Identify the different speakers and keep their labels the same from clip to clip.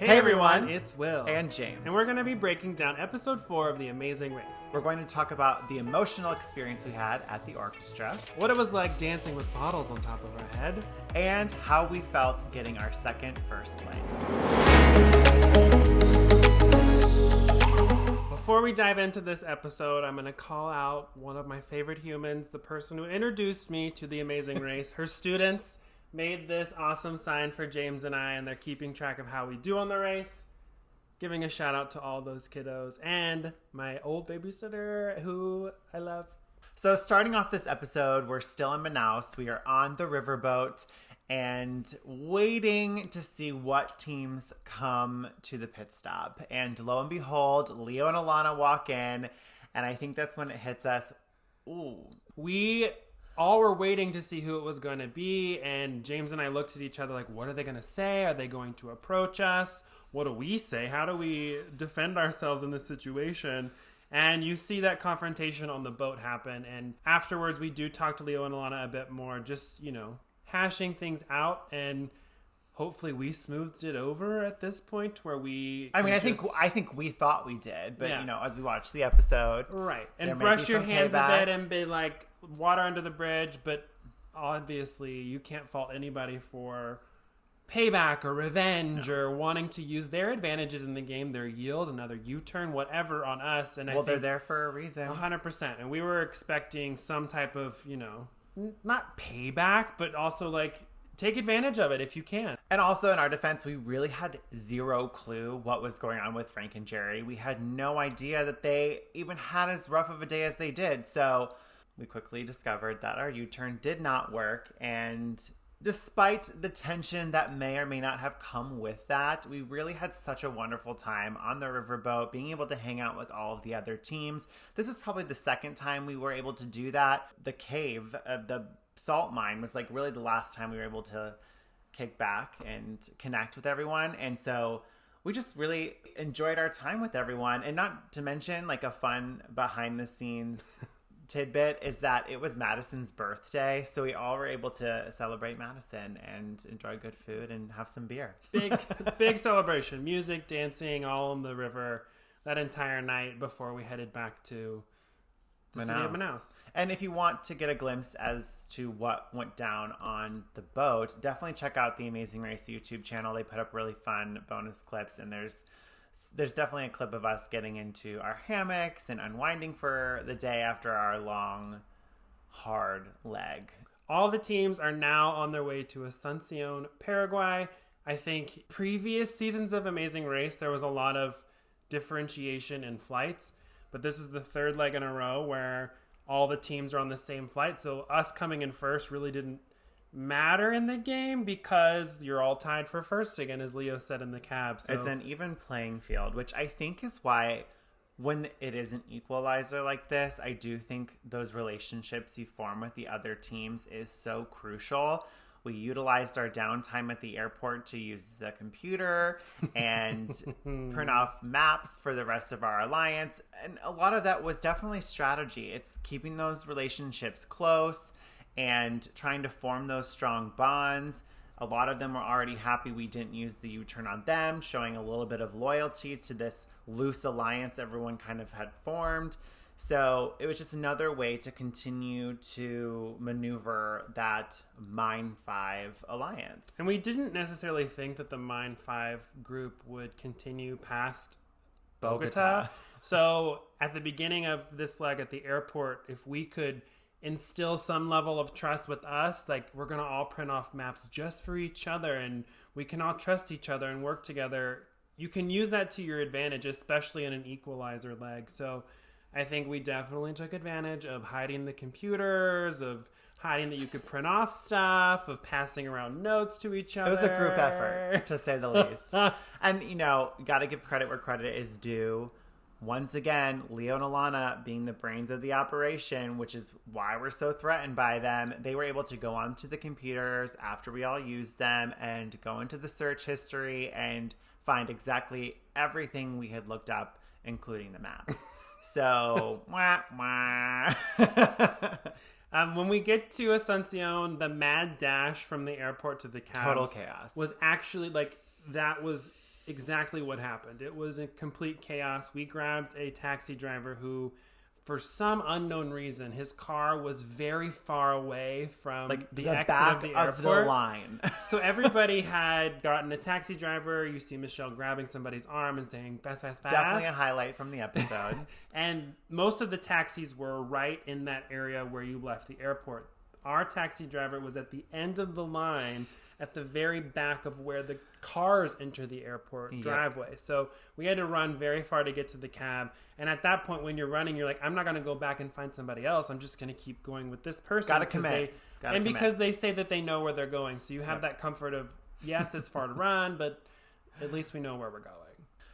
Speaker 1: Hey everyone,
Speaker 2: it's Will.
Speaker 1: And James.
Speaker 2: And we're going to be breaking down episode 4 of The Amazing Race.
Speaker 1: We're going to talk about the emotional experience we had at the orchestra,
Speaker 2: what it was like dancing with bottles on top of our head,
Speaker 1: and how we felt getting our second first place.
Speaker 2: Before we dive into this episode, I'm going to call out one of my favorite humans, the person who introduced me to The Amazing Race. Her students made this awesome sign for James and I, and they're keeping track of how we do on the race. Giving a shout out to all those kiddos and my old babysitter who I love.
Speaker 1: So starting off this episode, we're still in Manaus. We are on the riverboat and waiting to see what teams come to the pit stop. And lo and behold, Leo and Alana walk in, and I think that's when it hits us. Ooh.
Speaker 2: We all were waiting to see who it was going to be, and James and I looked at each other like, what are they going to say? Are they going to approach us? What do we say? How do we defend ourselves in this situation? And you see that confrontation on the boat happen, and afterwards we do talk to Leo and Alana a bit more, just, hashing things out, and hopefully we smoothed it over at this point where we...
Speaker 1: I think we thought we did, but, as we watched the episode...
Speaker 2: Right, and brush your hands a bit and be like, water under the bridge, but obviously you can't fault anybody for payback or revenge or wanting to use their advantages in the game, their yield, another U-turn, whatever on us. And
Speaker 1: they're there for a reason.
Speaker 2: 100%. And we were expecting some type of, not payback, but also like take advantage of it if you can.
Speaker 1: And also in our defense, we really had zero clue what was going on with Frank and Jerry. We had no idea that they even had as rough of a day as they did. So we quickly discovered that our U-turn did not work, and despite the tension that may or may not have come with that, we really had such a wonderful time on the riverboat, being able to hang out with all of the other teams. This is probably the second time we were able to do that. The cave, the salt mine, was like really the last time we were able to kick back and connect with everyone, and so we just really enjoyed our time with everyone. And not to mention, like, a fun behind the scenes tidbit is that it was Madison's birthday, so we all were able to celebrate Madison and enjoy good food and have some beer.
Speaker 2: Big celebration, music, dancing, all on the river that entire night before we headed back to the city of Manaus.
Speaker 1: And if you want to get a glimpse as to what went down on the boat, definitely check out the Amazing Race YouTube channel. They put up really fun bonus clips, and there's definitely a clip of us getting into our hammocks and unwinding for the day after our long, hard leg.
Speaker 2: All the teams are now on their way to Asuncion, Paraguay. I think previous seasons of Amazing Race, there was a lot of differentiation in flights, but this is the third leg in a row where all the teams are on the same flight. So us coming in first really didn't matter in the game because you're all tied for first again, as Leo said in the cab. So
Speaker 1: it's an even playing field, which I think is why when it is an equalizer like this, I do think those relationships you form with the other teams is so crucial. We utilized our downtime at the airport to use the computer and print off maps for the rest of our alliance. And a lot of that was definitely strategy. It's keeping those relationships close and trying to form those strong bonds. A lot of them were already happy we didn't use the U-turn on them, showing a little bit of loyalty to this loose alliance everyone kind of had formed. So it was just another way to continue to maneuver that Mine 5 alliance.
Speaker 2: And we didn't necessarily think that the Mine 5 group would continue past Bogota. So at the beginning of this leg at the airport, if we could instill some level of trust with us, like, we're going to all print off maps just for each other and we can all trust each other and work together, you can use that to your advantage, especially in an equalizer leg. So I think we definitely took advantage of hiding the computers, of hiding that you could print off stuff, of passing around notes to each other.
Speaker 1: It was a group effort, to say the least. And, got to give credit where credit is due. Once again, Leo and Alana, being the brains of the operation, which is why we're so threatened by them, they were able to go onto the computers after we all used them and go into the search history and find exactly everything we had looked up, including the maps. So,
Speaker 2: when we get to Asuncion, the mad dash from the airport to the cabs
Speaker 1: total chaos
Speaker 2: was actually like, that was exactly what happened. It was a complete chaos. We grabbed a taxi driver who, for some unknown reason, his car was very far away from the exit
Speaker 1: back
Speaker 2: of the
Speaker 1: of
Speaker 2: airport.
Speaker 1: the line.
Speaker 2: So everybody had gotten a taxi driver. You see Michelle grabbing somebody's arm and saying, fast, fast, fast.
Speaker 1: Definitely a highlight from the episode.
Speaker 2: And most of the taxis were right in that area where you left the airport. Our taxi driver was at the end of the line, at the very back of where the cars enter the airport driveway. So we had to run very far to get to the cab. And at that point, when you're running, you're like, I'm not going to go back and find somebody else. I'm just going to keep going with this person.
Speaker 1: Gotta commit.
Speaker 2: Because they say that they know where they're going. So you have that comfort of, yes, it's far to run, but at least we know where we're going.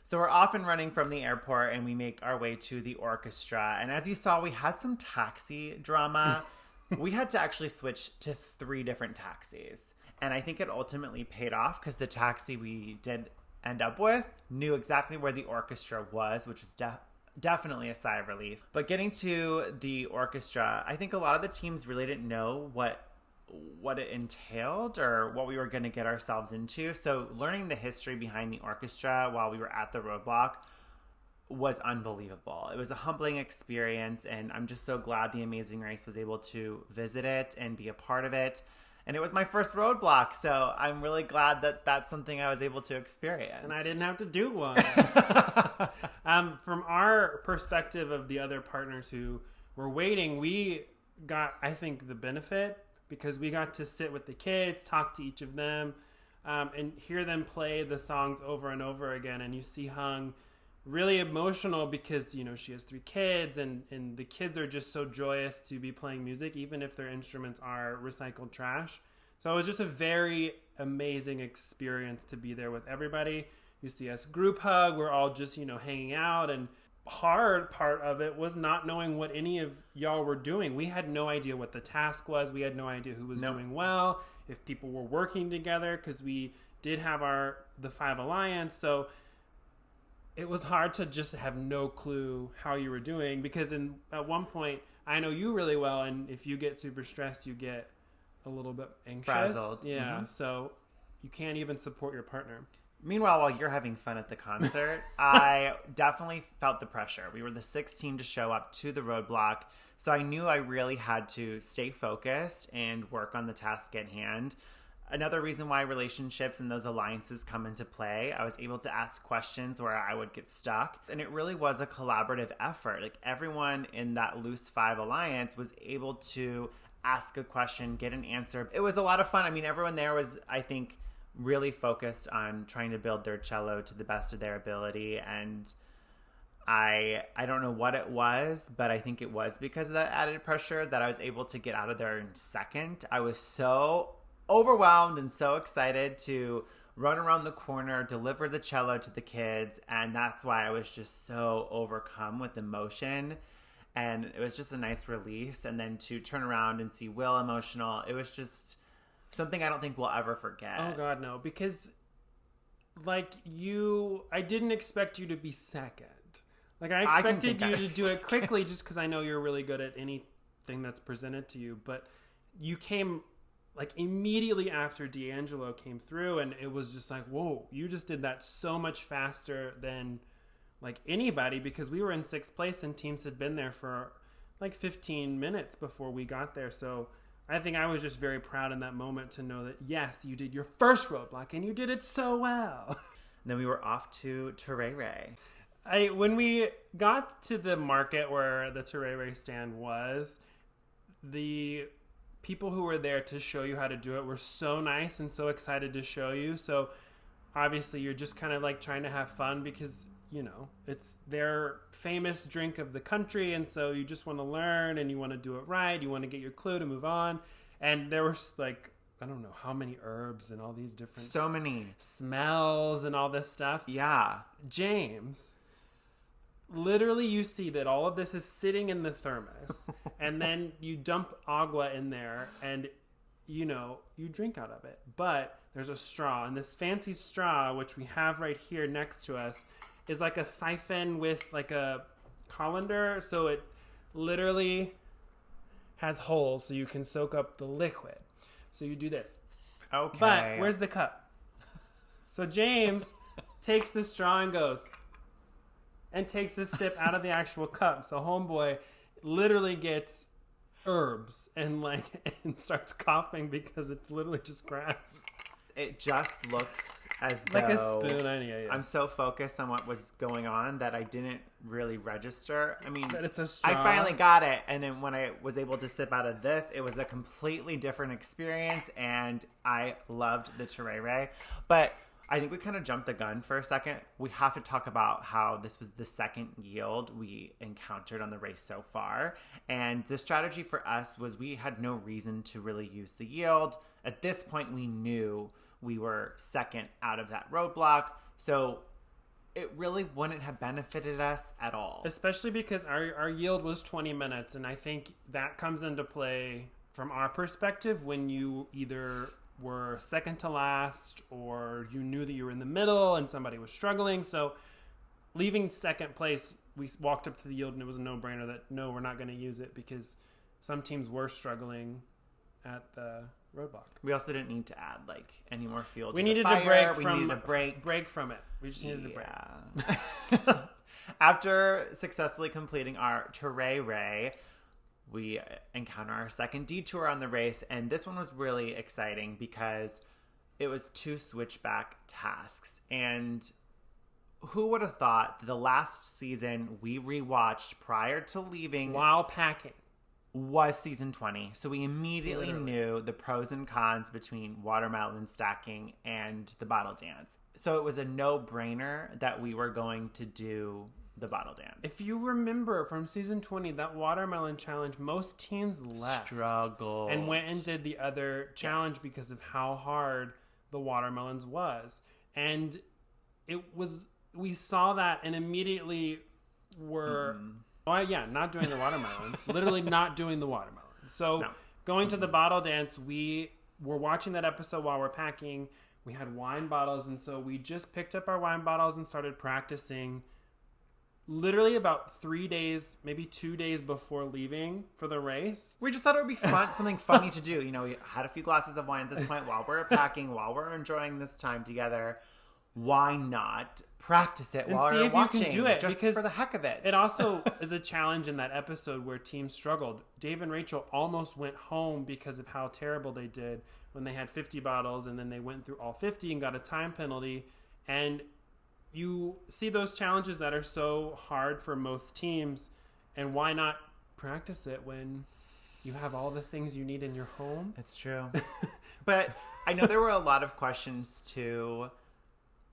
Speaker 1: So we're off and running from the airport, and we make our way to the orchestra. And as you saw, we had some taxi drama. We had to actually switch to 3 different taxis. And I think it ultimately paid off because the taxi we did end up with knew exactly where the orchestra was, which was definitely a sigh of relief. But getting to the orchestra, I think a lot of the teams really didn't know what it entailed or what we were going to get ourselves into. So learning the history behind the orchestra while we were at the roadblock was unbelievable. It was a humbling experience, and I'm just so glad the Amazing Race was able to visit it and be a part of it. And it was my first roadblock, so I'm really glad that that's something I was able to experience.
Speaker 2: And I didn't have to do one. From our perspective of the other partners who were waiting, we got, I think, the benefit because we got to sit with the kids, talk to each of them, and hear them play the songs over and over again. And you see Hung really emotional because, you know, she has 3 kids and the kids are just so joyous to be playing music, even if their instruments are recycled trash. So it was just a very amazing experience to be there with everybody. You see us group hug. We're all just, you know, hanging out, and hard part of it was not knowing what any of y'all were doing. We had no idea what the task was. We had no idea who was doing well, if people were working together, because we did have the 5 Alliance. So it was hard to just have no clue how you were doing because at one point, I know you really well, and if you get super stressed, you get a little bit anxious.
Speaker 1: Frazzled.
Speaker 2: Yeah,
Speaker 1: Mm-hmm.
Speaker 2: So you can't even support your partner.
Speaker 1: Meanwhile, while you're having fun at the concert, I definitely felt the pressure. We were the 6th team to show up to the roadblock, so I knew I really had to stay focused and work on the task at hand. Another reason why relationships and those alliances come into play, I was able to ask questions where I would get stuck. And it really was a collaborative effort. Like everyone in that Loose 5 Alliance was able to ask a question, get an answer. It was a lot of fun. I mean, everyone there was, I think, really focused on trying to build their cello to the best of their ability. And I don't know what it was, but I think it was because of that added pressure that I was able to get out of there in second. I was so overwhelmed and so excited to run around the corner, deliver the cello to the kids, and that's why I was just so overcome with emotion. And it was just a nice release. And then to turn around and see Will emotional, it was just something I don't think we'll ever forget.
Speaker 2: Oh God, no, because like I didn't expect you to be second. Like I expected you to do it quickly just because I know you're really good at anything that's presented to you, but you came like immediately after D'Angelo came through, and it was just like, whoa, you just did that so much faster than like anybody, because we were in 6th place and teams had been there for like 15 minutes before we got there. So I think I was just very proud in that moment to know that, yes, you did your first roadblock and you did it so well.
Speaker 1: And then we were off to Terere.
Speaker 2: When we got to the market where the Terere stand was, the people who were there to show you how to do it were so nice and so excited to show you. So obviously you're just kind of like trying to have fun because, you know, it's their famous drink of the country. And so you just want to learn and you want to do it right. You want to get your clue to move on. And there was like, I don't know how many herbs and all these different
Speaker 1: so many
Speaker 2: smells and all this stuff.
Speaker 1: Yeah.
Speaker 2: James, literally you see that all of this is sitting in the thermos and then you dump agua in there and, you know, you drink out of it. But there's a straw, and this fancy straw, which we have right here next to us, is like a siphon with like a colander. So it literally has holes so you can soak up the liquid. So you do this.
Speaker 1: Okay.
Speaker 2: But where's the cup? So James takes the straw and goes and takes a sip out of the actual cup. So homeboy literally gets herbs and starts coughing because it's literally just grass.
Speaker 1: It just looks as
Speaker 2: like
Speaker 1: though
Speaker 2: a spoon. Yeah.
Speaker 1: I'm so focused on what was going on that I didn't really register. I mean,
Speaker 2: that it's a straw.
Speaker 1: I finally got it, and then when I was able to sip out of this, it was a completely different experience, and I loved the terere. But I think we kind of jumped the gun for a second. We have to talk about how this was the second yield we encountered on the race so far. And the strategy for us was we had no reason to really use the yield. At this point, we knew we were second out of that roadblock. So it really wouldn't have benefited us at all.
Speaker 2: Especially because our yield was 20 minutes. And I think that comes into play from our perspective when you either were second to last or you knew that you were in the middle and somebody was struggling. So leaving second place, we walked up to the yield and it was a no-brainer that no, we're not going to use it because some teams were struggling at the roadblock.
Speaker 1: We also didn't need to add any more fuel.
Speaker 2: We needed a break from it. We just needed a break.
Speaker 1: After successfully completing our terere, we encounter our second detour on the race, and this one was really exciting because it was 2 switchback tasks. And who would have thought the last season we rewatched prior to leaving
Speaker 2: while packing
Speaker 1: was season 20. So we immediately knew the pros and cons between watermelon stacking and the bottle dance. So it was a no-brainer that we were going to do the bottle dance.
Speaker 2: If you remember from season 20, that watermelon challenge, most teams left.
Speaker 1: Struggled.
Speaker 2: And went and did the other challenge because of how hard the watermelons was. And we saw that and immediately were, not doing the watermelons. Literally not doing the watermelons. So going to the bottle dance, we were watching that episode while we're packing. We had wine bottles. And so we just picked up our wine bottles and started practicing literally about 3 days, maybe 2 days before leaving for the race.
Speaker 1: We just thought it would be fun, something funny to do. We had a few glasses of wine at this point while we're packing, while we're enjoying this time together. Why not practice it while we're watching?
Speaker 2: You can do it
Speaker 1: just
Speaker 2: because
Speaker 1: for the heck of it.
Speaker 2: It also is a challenge in that episode where teams struggled. Dave and Rachel almost went home because of how terrible they did when they had 50 bottles and then they went through all 50 and got a time penalty. And you see those challenges that are so hard for most teams, and why not practice it when you have all the things you need in your home?
Speaker 1: It's true. But I know there were a lot of questions too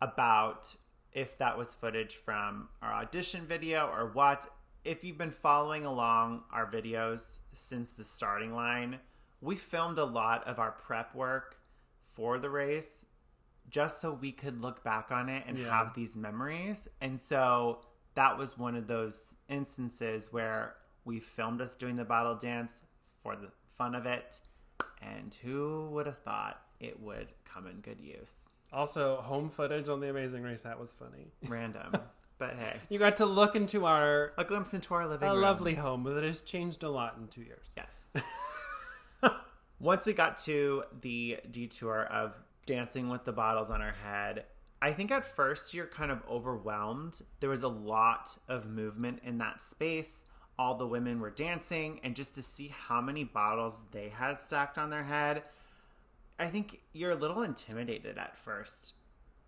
Speaker 1: about if that was footage from our audition video or what. If you've been following along our videos since the starting line, we filmed a lot of our prep work for the race just so we could look back on it and have these memories. And so that was one of those instances where we filmed us doing the bottle dance for the fun of it. And who would have thought it would come in good use?
Speaker 2: Also, home footage on The Amazing Race. That was funny.
Speaker 1: Random. But hey.
Speaker 2: You got to look into a
Speaker 1: glimpse into our living room.
Speaker 2: A lovely home that has changed a lot in 2 years.
Speaker 1: Yes. Once we got to the detour of dancing with the bottles on our head, I think at first you're kind of overwhelmed. There was a lot of movement in that space. All the women were dancing, and just to see how many bottles they had stacked on their head, I think you're a little intimidated at first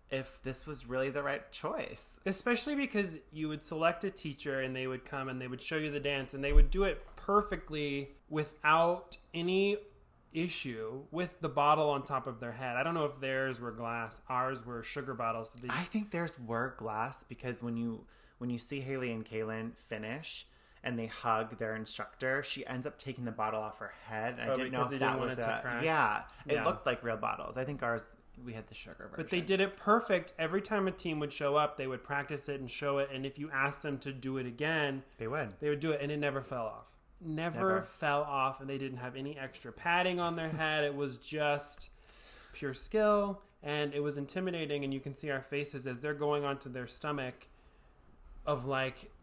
Speaker 1: if this was really the right choice.
Speaker 2: Especially because you would select a teacher and they would come and they would show you the dance and they would do it perfectly without any issue with the bottle on top of their head. I don't know if theirs were glass. Ours were sugar bottles. So
Speaker 1: I think theirs were glass because when you see Haley and Kaylin finish and they hug their instructor, she ends up taking the bottle off her head. I didn't know if that was it looked like real bottles. I think ours, we had the sugar version.
Speaker 2: But they did it perfect. Every time a team would show up, they would practice it and show it. And if you asked them to do it again, they would do it, and it never fell off. Never fell off, and they didn't have any extra padding on their head. It was just pure skill, and it was intimidating. And you can see our faces as they're going onto their stomach of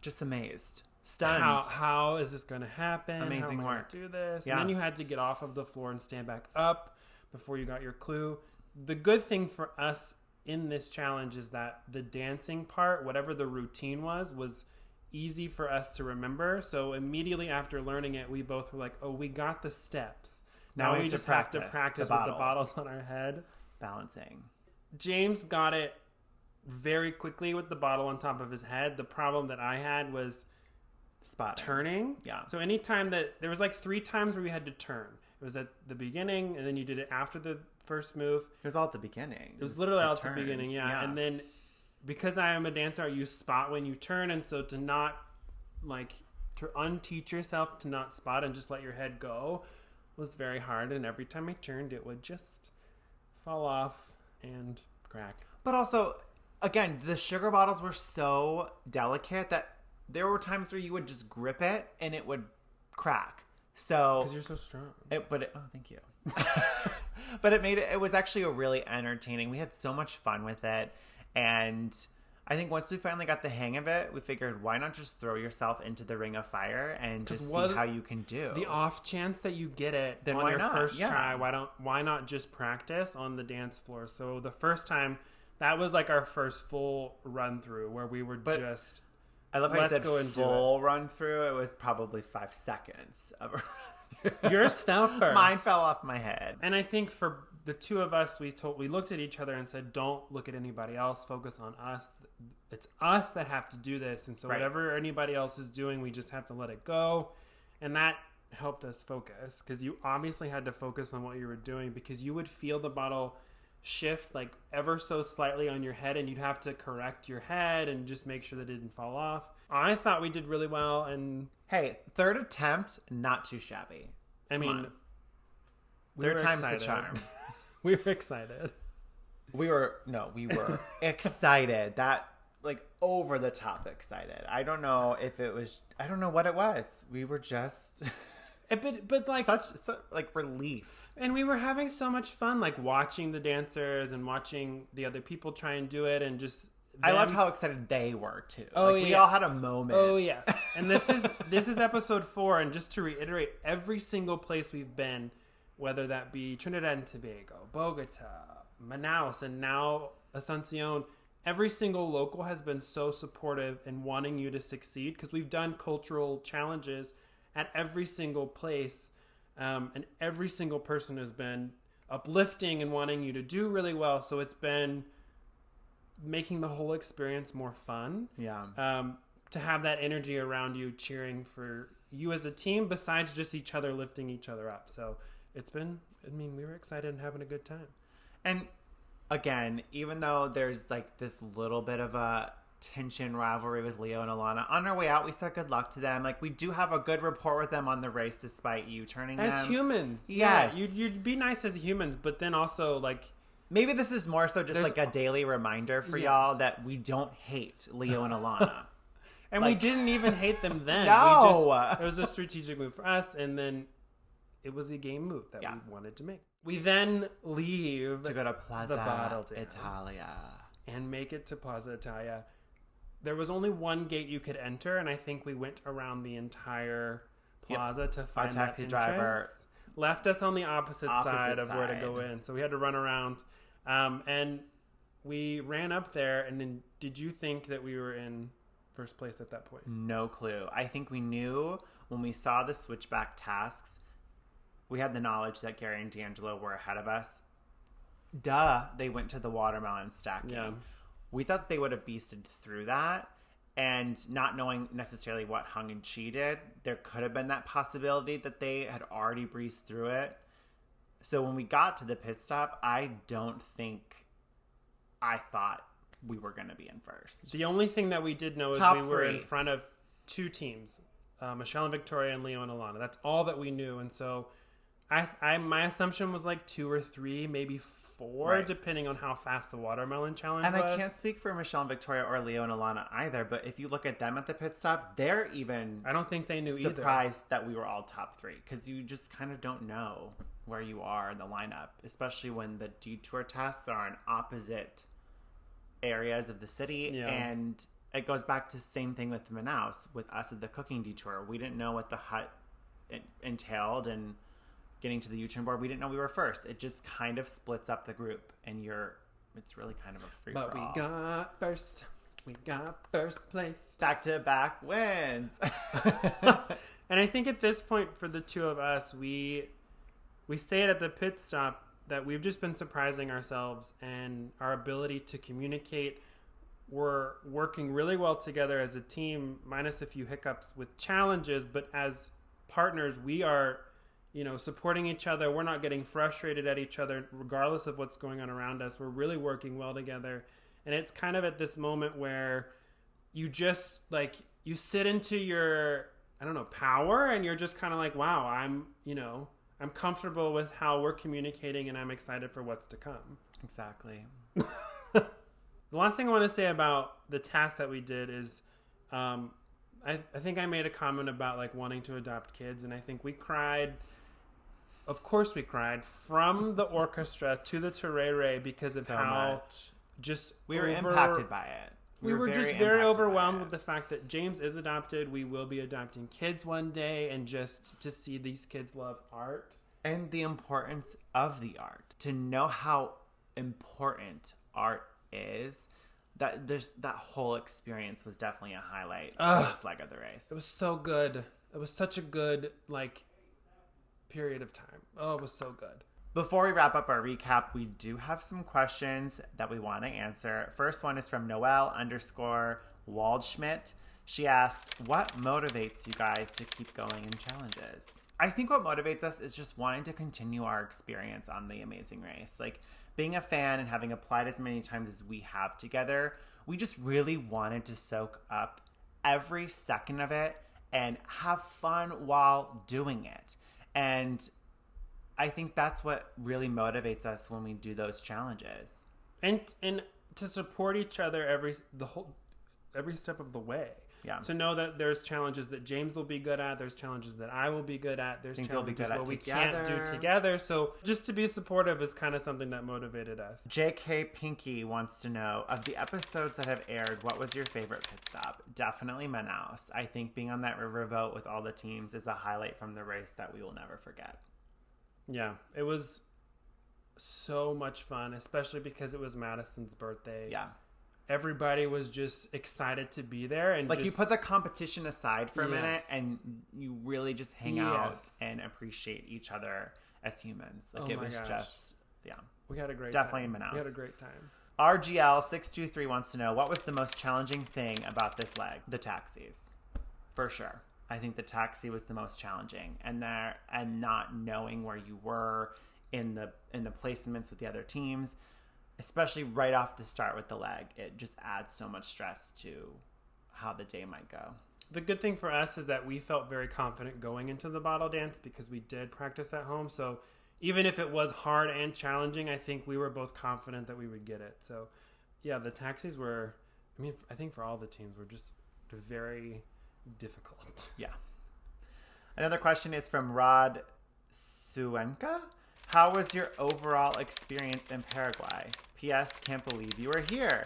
Speaker 1: just amazed. Stunned.
Speaker 2: How is this going to happen?
Speaker 1: Amazing
Speaker 2: How am I
Speaker 1: work.
Speaker 2: going to do this?
Speaker 1: Yeah.
Speaker 2: And then you had to get off of the floor and stand back up before you got your clue. The good thing for us in this challenge is that the dancing part, whatever the routine was easy for us to remember. So immediately after learning it, we both were like, oh, we got the steps. Now we just have to practice with the bottles on our head.
Speaker 1: Balancing.
Speaker 2: James got it very quickly with the bottle on top of his head. The problem that I had was turning.
Speaker 1: Yeah.
Speaker 2: So anytime there was like 3 times where we had to turn. It was at the beginning, and then you did it after the first move.
Speaker 1: It was all at the beginning.
Speaker 2: It was literally all at the beginning, yeah. And then because I am a dancer, I use spot when you turn, and so to not to unteach yourself to not spot and just let your head go was very hard. And every time I turned, it would just fall off and crack.
Speaker 1: But also, again, the sugar bottles were so delicate that there were times where you would just grip it and it would crack. So
Speaker 2: because you're so strong.
Speaker 1: Oh, thank you. But it was actually a really entertaining. We had so much fun with it, and I think once we finally got the hang of it, we figured, why not just throw yourself into the ring of fire and just see how you can do.
Speaker 2: The off chance that you get it
Speaker 1: then
Speaker 2: on your first try, why not just practice on the dance floor? So the first time, that was like our first full run through where we were just.
Speaker 1: I love how you said full run through. It was probably 5 seconds of a run through.
Speaker 2: Yours fell first.
Speaker 1: Mine fell off my head.
Speaker 2: And I think for the two of us, we looked at each other and said, don't look at anybody else. Focus on us. It's us that have to do this. And so whatever anybody else is doing, we just have to let it go. And that helped us focus, because you obviously had to focus on what you were doing, because you would feel the bottle shift like ever so slightly on your head, and you'd have to correct your head and just make sure that it didn't fall off. I thought we did really well, and
Speaker 1: hey, third attempt, not too shabby.
Speaker 2: Third
Speaker 1: time's the charm.
Speaker 2: We were excited.
Speaker 1: We were excited. That over the top excited. I don't know what it was. We were just
Speaker 2: but
Speaker 1: such relief.
Speaker 2: And we were having so much fun, watching the dancers and watching the other people try and do it, and just
Speaker 1: I loved how excited they were too. We all had a moment.
Speaker 2: Oh yes. And this is episode 4, and just to reiterate, every single place we've been, whether that be Trinidad and Tobago, Bogota, Manaus, and now Asuncion, every single local has been so supportive in wanting you to succeed, because we've done cultural challenges at every single place, and every single person has been uplifting and wanting you to do really well. So it's been making the whole experience more fun.
Speaker 1: Yeah.
Speaker 2: To have that energy around you cheering for you as a team, besides just each other lifting each other up. So it's been, we were excited and having a good time.
Speaker 1: And again, even though there's this little bit of a tension rivalry with Leo and Alana, on our way out we said good luck to them. We do have a good rapport with them on the race, despite you turning
Speaker 2: as
Speaker 1: them
Speaker 2: humans.
Speaker 1: Yes.
Speaker 2: Yeah, you'd be nice as humans, but then also
Speaker 1: maybe this is more so just a daily reminder for y'all that we don't hate Leo and Alana.
Speaker 2: And we didn't even hate them then.
Speaker 1: No.
Speaker 2: It was a strategic move for us, and then it was a game move that we wanted to make. We then leave
Speaker 1: to go to Plaza Italia
Speaker 2: and make it to Plaza Italia. There was only one gate you could enter, and I think we went around the entire plaza to find
Speaker 1: our taxi
Speaker 2: that
Speaker 1: driver
Speaker 2: left us on the opposite side of where to go in, so we had to run around. And we ran up there, and then did you think that we were in first place at that point?
Speaker 1: No clue. I think we knew when we saw the switchback tasks. We had the knowledge that Gary and D'Angelo were ahead of us. They went to the watermelon stacking.
Speaker 2: Yeah.
Speaker 1: We thought they would have beasted through that, and not knowing necessarily what Hung and Chi did, there could have been that possibility that they had already breezed through it. So when we got to the pit stop, I don't think I thought we were going to be in first.
Speaker 2: The only thing that we did know is we were in front of 2 teams, Michelle and Victoria and Leo and Alana. That's all that we knew. And so my assumption was 2 or 3, maybe 4, depending on how fast the watermelon challenge was.
Speaker 1: And I can't speak for Michelle and Victoria or Leo and Alana either, but if you look at them at the pit stop, they're even
Speaker 2: I don't think they knew
Speaker 1: surprised that we were all top 3, because you just kind of don't know where you are in the lineup, especially when the Detour tests are in opposite areas of the city.
Speaker 2: Yeah.
Speaker 1: And it goes back to the same thing with Manaus, with us at the cooking detour. We didn't know what the hut entailed, and getting to the U-turn board, we didn't know we were first. It just kind of splits up the group, and you're it's really kind of a free
Speaker 2: But
Speaker 1: for all.
Speaker 2: We got first place.
Speaker 1: Back-to-back wins.
Speaker 2: And I think at this point for the two of us, we say it at the pit stop that we've just been surprising ourselves and our ability to communicate. We're working really well together as a team, minus a few hiccups with challenges, but as partners, we are, supporting each other. We're not getting frustrated at each other regardless of what's going on around us. We're really working well together. And it's kind of at this moment where you just you sit into your, power, and you're just kind of like, wow, I'm comfortable with how we're communicating, and I'm excited for what's to come.
Speaker 1: Exactly.
Speaker 2: The last thing I want to say about the task that we did is, I think I made a comment about wanting to adopt kids, and I think we cried. Of course, we cried from the orchestra to the terere because of
Speaker 1: So
Speaker 2: how
Speaker 1: much.
Speaker 2: just
Speaker 1: We were impacted by it.
Speaker 2: We were just very overwhelmed with the fact that James is adopted. We will be adopting kids one day, and just to see these kids love art.
Speaker 1: And the importance of the art. To know how important art is, that whole experience was definitely a highlight of this leg of the race.
Speaker 2: It was so good. It was such a good, period of time. Oh, it was so good.
Speaker 1: Before we wrap up our recap, we do have some questions that we want to answer. First one is from Noelle_Waldschmidt. She asked, what motivates you guys to keep going in challenges? I think what motivates us is just wanting to continue our experience on the Amazing Race. Being a fan and having applied as many times as we have together, we just really wanted to soak up every second of it and have fun while doing it. And I think that's what really motivates us when we do those challenges.
Speaker 2: And to support each other every step of the way.
Speaker 1: Yeah.
Speaker 2: To know that there's challenges that James will be good at, there's challenges that I will be good at, there's
Speaker 1: Things we'll be
Speaker 2: challenges
Speaker 1: good at
Speaker 2: we
Speaker 1: together.
Speaker 2: can't do together. So just to be supportive is kind of something that motivated us.
Speaker 1: JK Pinky wants to know, of the episodes that have aired, what was your favorite pit stop? Definitely Manaus. I think being on that riverboat with all the teams is a highlight from the race that we will never forget.
Speaker 2: Yeah, it was so much fun, especially because it was Madison's birthday.
Speaker 1: Yeah.
Speaker 2: Everybody was just excited to be there. And
Speaker 1: you put the competition aside for a minute and you really just hang out and appreciate each other as humans. It was just,
Speaker 2: we had a great
Speaker 1: definitely
Speaker 2: time.
Speaker 1: Manaus.
Speaker 2: We had a great time.
Speaker 1: RGL623 wants to know, what was the most challenging thing about this leg? The taxis. For sure. I think the taxi was the most challenging, and not knowing where you were in the placements with the other teams, especially right off the start with the leg. It just adds so much stress to how the day might go.
Speaker 2: The good thing for us is that we felt very confident going into the bottle dance because we did practice at home. So even if it was hard and challenging, I think we were both confident that we would get it. So yeah, the taxis were, I think for all the teams, were just very difficult.
Speaker 1: Yeah. Another question is from Rod Suenka. How was your overall experience in Paraguay? P.S. Can't believe you were here.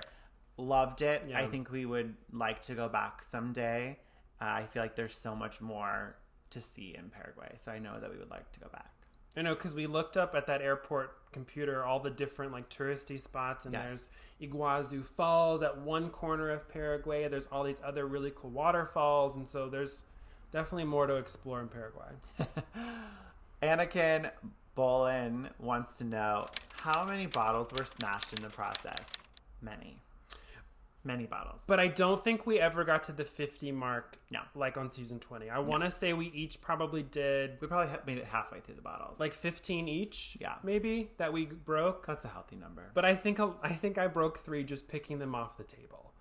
Speaker 1: Loved it.
Speaker 2: Yeah.
Speaker 1: I think we would like to go back someday. I feel like there's so much more to see in Paraguay, so I know that we would like to go back.
Speaker 2: I know, because we looked up at that airport computer all the different touristy spots, and there's Iguazu Falls at one corner of Paraguay. There's all these other really cool waterfalls, and so there's definitely more to explore in Paraguay.
Speaker 1: Anakin Bolin wants to know, how many bottles were smashed in the process? Many bottles.
Speaker 2: But I don't think we ever got to the 50 mark.
Speaker 1: No.
Speaker 2: Like on season 20. I want to say we each probably did.
Speaker 1: We probably made it halfway through the bottles.
Speaker 2: 15 each.
Speaker 1: Yeah.
Speaker 2: Maybe that we broke.
Speaker 1: That's a healthy number.
Speaker 2: But I think I broke 3 just picking them off the table.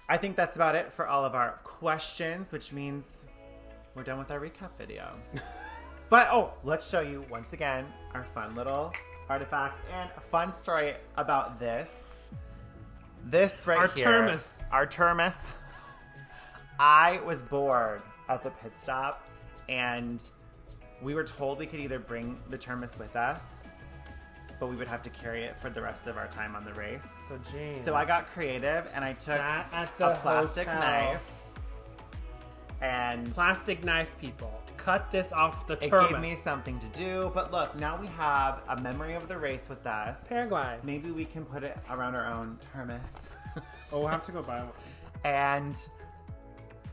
Speaker 1: I think that's about it for all of our questions, which means we're done with our recap video. But let's show you once again our fun little artifacts and a fun story about this. This right here. Our thermos. I was bored at the pit stop, and we were told we could either bring the thermos with us, but we would have to carry it for the rest of our time on the race.
Speaker 2: James.
Speaker 1: So I got creative, and I took a plastic knife, And
Speaker 2: plastic knife people, cut this off the
Speaker 1: it
Speaker 2: thermos.
Speaker 1: gave me something to do. But look, now we have a memory of the race with us.
Speaker 2: Paraguay.
Speaker 1: Maybe we can put it around our own thermos.
Speaker 2: Oh, we'll have to go buy one.
Speaker 1: And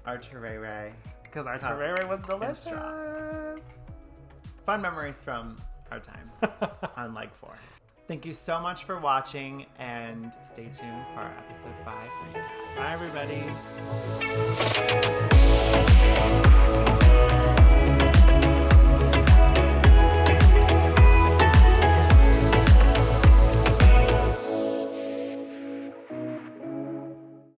Speaker 1: our terere.
Speaker 2: Because our terere was delicious.
Speaker 1: Fun memories from our time on Leg 4. Thank you so much for watching, and stay tuned for our episode 5 recap.
Speaker 2: Bye, everybody.